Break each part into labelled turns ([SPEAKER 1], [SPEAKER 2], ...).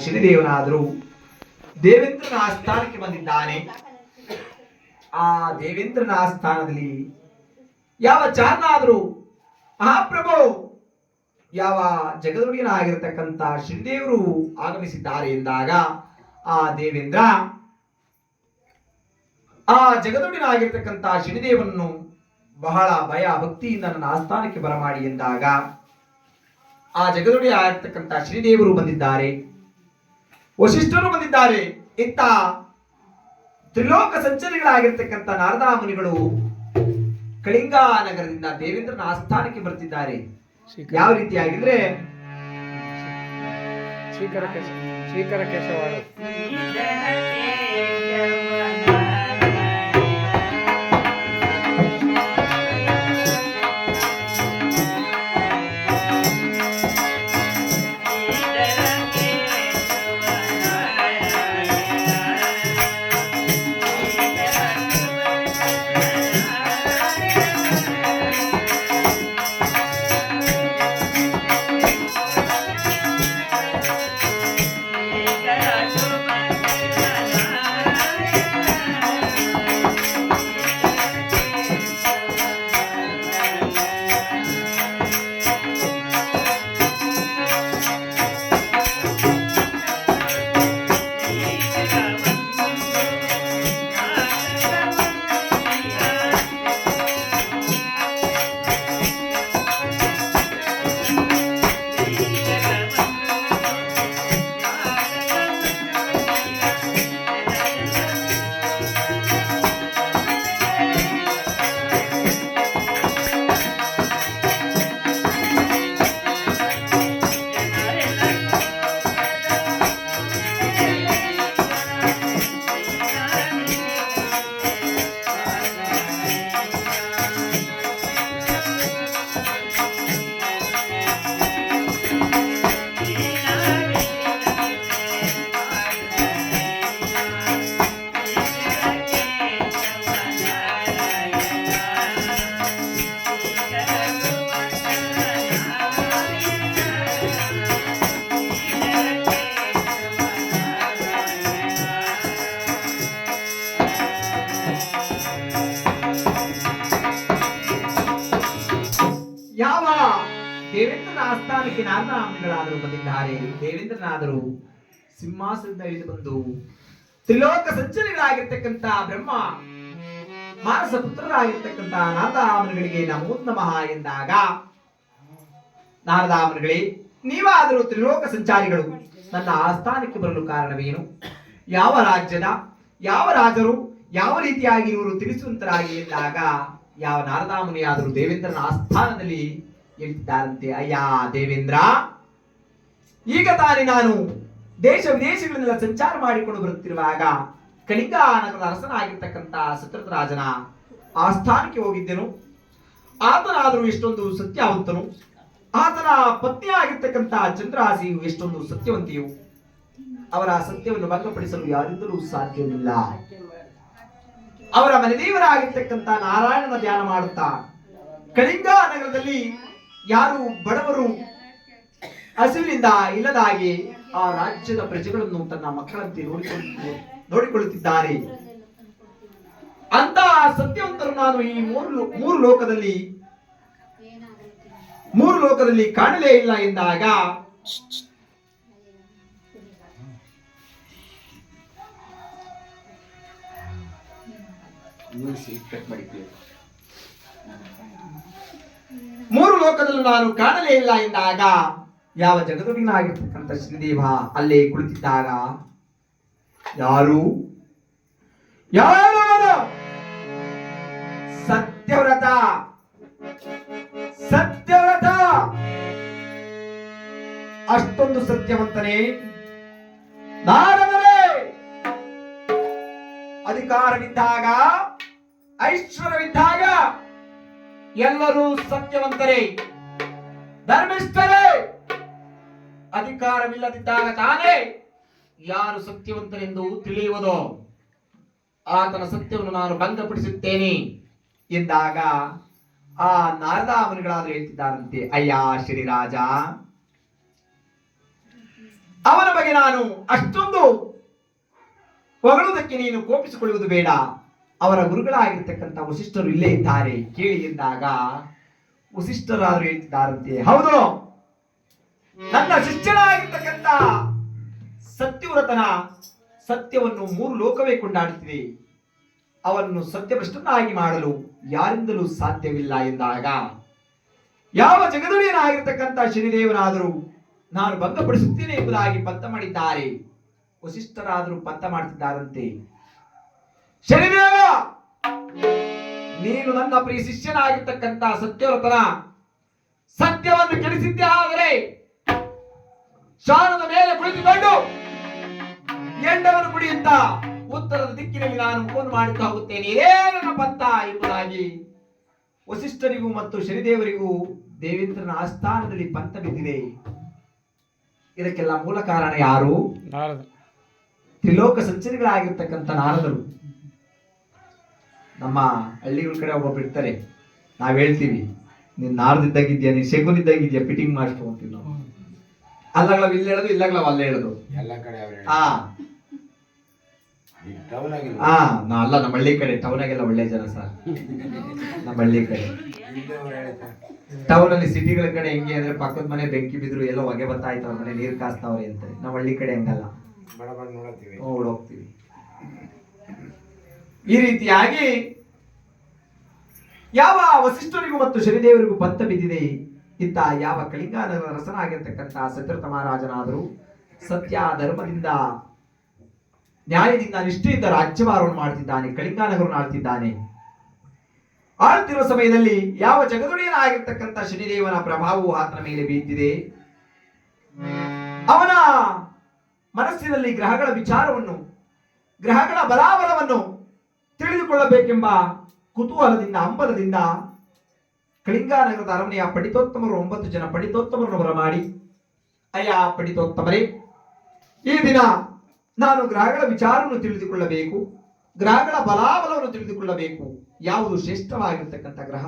[SPEAKER 1] ಶನಿದೇವನಾದರೂ ದೇವೇಂದ್ರನ ಆಸ್ಥಾನಕ್ಕೆ ಬಂದಿದ್ದಾನೆ. ಆ ದೇವೇಂದ್ರನ ಆಸ್ಥಾನದಲ್ಲಿ ಯಾವ ಚಾರನಾದರೂ ಮಹಾಪ್ರಭು ಯಾವ ಜಗದೊಡೆಯನಾಗಿರತಕ್ಕಂಥ ಶ್ರೀದೇವರು ಆಗಮಿಸಿದ್ದಾರೆ ಎಂದಾಗ ಆ ದೇವೇಂದ್ರ ಆ ಜಗದೊಡೆಯನಾಗಿರ್ತಕ್ಕಂಥ ಶನಿದೇವನನ್ನು ಬಹಳ ಭಯ ಭಕ್ತಿಯಿಂದ ನನ್ನ ಆಸ್ಥಾನಕ್ಕೆ ಬರಮಾಡಿ ಎಂದಾಗ ಆ ಜಗದೊಡೆಯ ಆಗಿರ್ತಕ್ಕಂಥ ಶ್ರೀದೇವರು ಬಂದಿದ್ದಾರೆ, ವಶಿಷ್ಠರು ಬಂದಿದ್ದಾರೆ. ಇತ್ತ ತ್ರಿಲೋಕ ಸಂಚರಿಗಳಾಗಿರ್ತಕ್ಕಂಥ ನಾರದಾ ಮುನಿಗಳು ಕಳಿಂಗ ನಗರದಿಂದ ದೇವೇಂದ್ರನ ಆಸ್ಥಾನಕ್ಕೆ ಬರ್ತಿದ್ದಾರೆ. ಯಾವ ರೀತಿಯಾಗಿದ್ರೆ
[SPEAKER 2] ಶ್ರೀಕರ ಕೇಶವಾಡ
[SPEAKER 1] ಯಾವ ದೇವೇಂದ್ರನ ಆಸ್ಥಾನಕ್ಕೆ ನಾರದಾ ಮುನಿಗಳಾದರೂ ಬಂದಿದ್ದಾರೆ. ದೇವೇಂದ್ರನಾದರೂ ಸಿಂಹಾಸನದಿಂದ ಇಳಿದು ಬಂದು ತ್ರಿಲೋಕ ಸಂಚರಿಗಳಾಗಿರ್ತಕ್ಕಂಥ ಬ್ರಹ್ಮ ಮಾನಸ ಪುತ್ರರಾಗಿರ್ತಕ್ಕಂಥ ನಾರದಾ ಮುನಿಗಳಿಗೆ ನಮೋ ನಮಃ ಎಂದಾಗ, ನಾರದಾ ಮುನಿಗಳೇ, ನೀವಾದರೂ ತ್ರಿಲೋಕ ಸಂಚಾರಿಗಳು, ನನ್ನ ಆಸ್ಥಾನಕ್ಕೆ ಬರಲು ಕಾರಣವೇನು? ಯಾವ ರಾಜ್ಯದ ಯಾವ ರಾಜರು ಯಾವ ರೀತಿಯಾಗಿ ಇವರು ತಿಳಿಸುವಂತರಾಗಿ ಎಂದಾಗ ಯಾವ ನಾರದಾ ಮುನಿಯಾದರೂ ದೇವೇಂದ್ರನ ಆಸ್ಥಾನದಲ್ಲಿ ಹೇಳ್ತಿದ್ದಾರಂತೆ, ಅಯ್ಯ ದೇವೇಂದ್ರ, ಈಗ ತಾನೇ ನಾನು ದೇಶ ವಿದೇಶಗಳನ್ನೆಲ್ಲ ಸಂಚಾರ ಮಾಡಿಕೊಂಡು ಬರುತ್ತಿರುವಾಗ ಕಳಿಂಗ ನಗರದ ಅರಸನಾಗಿರ್ತಕ್ಕಂಥ ಸತ್ರರಾಜನ ಆಸ್ಥಾನಕ್ಕೆ ಹೋಗಿದ್ದೆನು. ಆತನಾದರೂ ಎಷ್ಟೊಂದು ಸತ್ಯವಂತನು, ಆತನ ಪತ್ನಿ ಆಗಿರ್ತಕ್ಕಂಥ ಚಂದ್ರಹಾಸಿಯು ಎಷ್ಟೊಂದು ಸತ್ಯವಂತಿಯು. ಅವರ ಸತ್ಯವನ್ನು ಭಂಗಪಡಿಸಲು ಯಾರಿಂದಲೂ ಸಾಧ್ಯವಿಲ್ಲ. ಅವರ ಮನೆದೇವರಾಗಿರ್ತಕ್ಕಂಥ ನಾರಾಯಣನ ಧ್ಯಾನ ಮಾಡುತ್ತಾ ಕಳಿಂಗ ನಗರದಲ್ಲಿ ಯಾರು ಬಡವರು ಹಸಿವಿನಿಂದ ಇಲ್ಲದಾಗಿ ಆ ರಾಜ್ಯದ ಪ್ರಜೆಗಳನ್ನು ತನ್ನ ಮಕ್ಕಳಂತೆ ನೋಡಿಕೊಳ್ಳುತ್ತಿದ್ದಾರೆ. ಅಂತ ಸತ್ಯವಂತರು ನಾನು ಈ ಮೂರು ಲೋಕದಲ್ಲಿ ಕಾಣಲೇ ಇಲ್ಲ ಎಂದಾಗ ಮೂರು ಲೋಕದಲ್ಲೂ ನಾನು ಕಾಣಲೇ ಇಲ್ಲ ಎಂದಾಗ ಯಾವ ಜಗದೊಡೆಯನಾಗಿರ್ತಕ್ಕಂಥ ಶ್ರೀದೇವ ಅಲ್ಲೇ ಕುಳಿತಿದ್ದಾಗ, ಯಾರು ಸತ್ಯವ್ರತ ಸತ್ಯವ್ರತ ಅಷ್ಟೊಂದು ಸತ್ಯವಂತನೇ ನಾರದರೇ, ಅಧಿಕಾರವಿದ್ದಾಗ ಐಶ್ವರ್ಯವಿದ್ದಾಗ ಎಲ್ಲರೂ ಸತ್ಯವಂತರೇ ಧರ್ಮಿಷ್ಠರೇ. ಅಧಿಕಾರವಿಲ್ಲದಿದ್ದಾಗ ತಾನೇ ಯಾರು ಸತ್ಯವಂತರೆಂದು ತಿಳಿಯುವುದೋ ಆತನ ಸತ್ಯವನ್ನು ನಾನು ಭಂಗಪಡಿಸುತ್ತೇನೆ ಎಂದಾಗ ಆ ನಾರದಾ ಮುನಿಗಳಾದರೂ ಹೇಳ್ತಿದ್ದಾರಂತೆ, ಅಯ್ಯ ಶ್ರೀರಾಜ, ಅವನ ಬಗ್ಗೆ ನಾನು ಅಷ್ಟೊಂದು ಹೊಗಳುವುದಕ್ಕೆ ನೀನು ಕೋಪಿಸಿಕೊಳ್ಳುವುದು ಬೇಡ. ಅವರ ಗುರುಗಳಾಗಿರ್ತಕ್ಕಂಥ ವಸಿಷ್ಠರು ಇಲ್ಲೇ ಇದ್ದಾರೆ, ಕೇಳಿ ಎಂದಾಗ ವಸಿಷ್ಠರಾದ್ರು ಹೇಳ್ತಿದ್ದಾರಂತೆ, ಹೌದು, ನನ್ನ ಶಿಷ್ಯನಾಗಿರ್ತಕ್ಕಂಥ ಸತ್ಯವ್ರತನ ಸತ್ಯವನ್ನು 3 ಲೋಕವೇ ಕೊಂಡಾಡುತ್ತಿದೆ. ಅವನನ್ನು ಸತ್ಯಭ್ರಷ್ಟನಾಗಿ ಮಾಡಲು ಯಾರಿಂದಲೂ ಸಾಧ್ಯವಿಲ್ಲ ಎಂದಾಗ ಯಾವ ಜಗದೊಡೆಯನಾಗಿರ್ತಕ್ಕಂಥ ಶನಿದೇವನಾದರೂ ನಾನು ಭಂಗಪಡಿಸುತ್ತೇನೆ ಎಂಬುದಾಗಿ ಪಂಥ ಮಾಡಿದ್ದಾರೆ. ವಸಿಷ್ಠರಾದರೂ ಪಂಥ ಮಾಡುತ್ತಿದ್ದಾರಂತೆ, ಶನಿದೇವ, ನೀನು ನನ್ನ ಪ್ರಿಯ ಶಿಷ್ಯನಾಗಿರ್ತಕ್ಕಂಥ ಸತ್ಯವ್ರತನ ಸತ್ಯವನ್ನು ಕೆಡಿಸಿದ್ದೇ ಆದರೆ ಶಾನದ ಮೇಲೆ ಕುಳಿತುಕೊಂಡು ಎಂಡವನ್ನು ಕುಡಿಯುತ್ತಾ ಉತ್ತರದ ದಿಕ್ಕಿನಲ್ಲಿ ನಾನು ಮುಖವನ್ನು ಮಾಡುತ್ತಾ ಹೋಗುತ್ತೇನೆ, ಇದೇ ನನ್ನ ಪಂಥ ಎಂಬುದಾಗಿ ವಸಿಷ್ಠರಿಗೂ ಮತ್ತು ಶನಿದೇವರಿಗೂ ದೇವೇಂದ್ರನ ಆಸ್ಥಾನದಲ್ಲಿ ಪಂಥ ಬಿದ್ದಿದೆ. ಇದಕ್ಕೆಲ್ಲ ಮೂಲ ಕಾರಣ ಯಾರು?
[SPEAKER 2] ನಾರದ.
[SPEAKER 1] ತ್ರಿಲೋಕ ಸಂಚರಿಗಳಾಗಿರ್ತಕ್ಕಂಥ ನಾರದರು. ನಮ್ಮ ಹಳ್ಳಿಗಳ ಕಡೆ ಒಬ್ಬೊಬ್ರು ಇರ್ತಾರೆ, ನಾವ್ ಹೇಳ್ತೀವಿ, ನೀನ್ ನಾರದಿದ್ದಾಗಿದ್ಯಾ, ನೀನ್ ಶಗುನಿದ್ದಾಗಿದ್ಯಾ, ಫಿಟ್ಟಿಂಗ್ ಮಾಡ್ಸ್ಕೊಂತೀವಿ ನಾವು. ಅಲ್ಲಗಳವ್ ಇಲ್ಲಿ ಹೇಳೋದು, ಇಲ್ಲಗಳವ್ ಅಲ್ಲೇ ಹೇಳೋದು.
[SPEAKER 3] ಎಲ್ಲ ಕಡೆ
[SPEAKER 1] ಹಾ ನಾ ಅಲ್ಲ, ನಮ್ಮ ಹಳ್ಳಿ ಕಡೆ. ಟೌನ್ ಆಗೆಲ್ಲ ಒಳ್ಳೆ ಜನ ಸರ್, ನಮ್ಮ ಹಳ್ಳಿ ಕಡೆ. ಟೌನ್ ಅಲ್ಲಿ ಸಿಟಿಗಳ ಕಡೆ ಹೆಂಗೆ ಅಂದ್ರೆ ಪಕ್ಕದ ಮನೆ ಬೆಂಕಿ ಬಿದ್ರು ಎಲ್ಲ ಹೊಗೆ ಬರ್ತಾ ಇತ್ತು, ಅವ್ರ ಮನೆ ನೀರ್ ಕಾಸ್ತಾವ್ರೆ ಅಂತಾರೆ. ನಮ್ಮ ಹಳ್ಳಿ ಕಡೆ ಹಂಗಲ್ಲ, ಓಡೋಗ್ತೀವಿ. ಈ ರೀತಿಯಾಗಿ ಯಾವ ವಸಿಷ್ಠರಿಗೂ ಮತ್ತು ಶನಿದೇವರಿಗೂ ಪಂಥ ಬಿದ್ದಿದೆ. ಇತ್ತ ಯಾವ ಕಳಿಂಗಾನಗರ ರಸನಾಗಿರ್ತಕ್ಕಂಥ ಸತ್ಯವ್ರತ ಮಹಾರಾಜನಾದರೂ ಸತ್ಯ ಧರ್ಮದಿಂದ ನ್ಯಾಯದಿಂದ ನಿಷ್ಠೆಯಿಂದ ರಾಜ್ಯಭಾರವನ್ನು ಮಾಡ್ತಿದ್ದಾನೆ, ಕಳಿಂಗಾನಗರವನ್ನು ಆಳ್ತಿದ್ದಾನೆ. ಆಳ್ತಿರುವ ಸಮಯದಲ್ಲಿ ಯಾವ ಜಗದೊಡೆಯನಾಗಿರ್ತಕ್ಕಂಥ ಶನಿದೇವನ ಪ್ರಭಾವವು ಆತನ ಮೇಲೆ ಬೀಳ್ತಿದೆ. ಅವನ ಮನಸ್ಸಿನಲ್ಲಿ ಗ್ರಹಗಳ ವಿಚಾರವನ್ನು, ಗ್ರಹಗಳ ಬಲಾಬಲವನ್ನು ತಿಳಿದುಕೊಳ್ಳಬೇಕೆಂಬ ಕುತೂಹಲದಿಂದ, ಹಂಬಲದಿಂದ ಕಳಿಂಗಾನಗರದ ಅರಮನೆಯ ಪಂಡಿತೋತ್ತಮರು 9 ಜನ ಪಂಡಿತೋತ್ತಮರನ್ನು ಬರಮಾಡಿ, ಅಯ್ಯ ಪಂಡಿತೋತ್ತಮರೇ, ಈ ದಿನ ನಾನು ಗ್ರಹಗಳ ವಿಚಾರವನ್ನು ತಿಳಿದುಕೊಳ್ಳಬೇಕು, ಗ್ರಹಗಳ ಬಲಾಬಲವನ್ನು ತಿಳಿದುಕೊಳ್ಳಬೇಕು. ಯಾವುದು ಶ್ರೇಷ್ಠವಾಗಿರ್ತಕ್ಕಂಥ ಗ್ರಹ,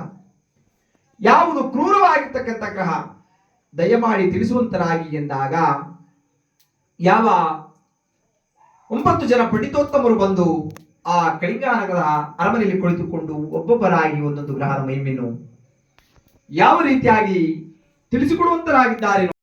[SPEAKER 1] ಯಾವುದು ಕ್ರೂರವಾಗಿರ್ತಕ್ಕಂಥ ಗ್ರಹ, ದಯಮಾಡಿ ತಿಳಿಸುವಂತರಾಗಿ ಎಂದಾಗ ಯಾವ 9 ಜನ ಪಂಡಿತೋತ್ತಮರು ಬಂದು ಆ ಕಳಿಂಗಾನಗರದ ಅರಮನೆಯಲ್ಲಿ ಕುಳಿತುಕೊಂಡು ಒಬ್ಬೊಬ್ಬರಾಗಿ ಒಂದೊಂದು ಗ್ರಹದ ಮಹಿಮೆಯನ್ನು ಯಾವ ರೀತಿಯಾಗಿ ತಿಳಿಸಿಕೊಡುವಂತರಾಗಿದ್ದಾರೆ.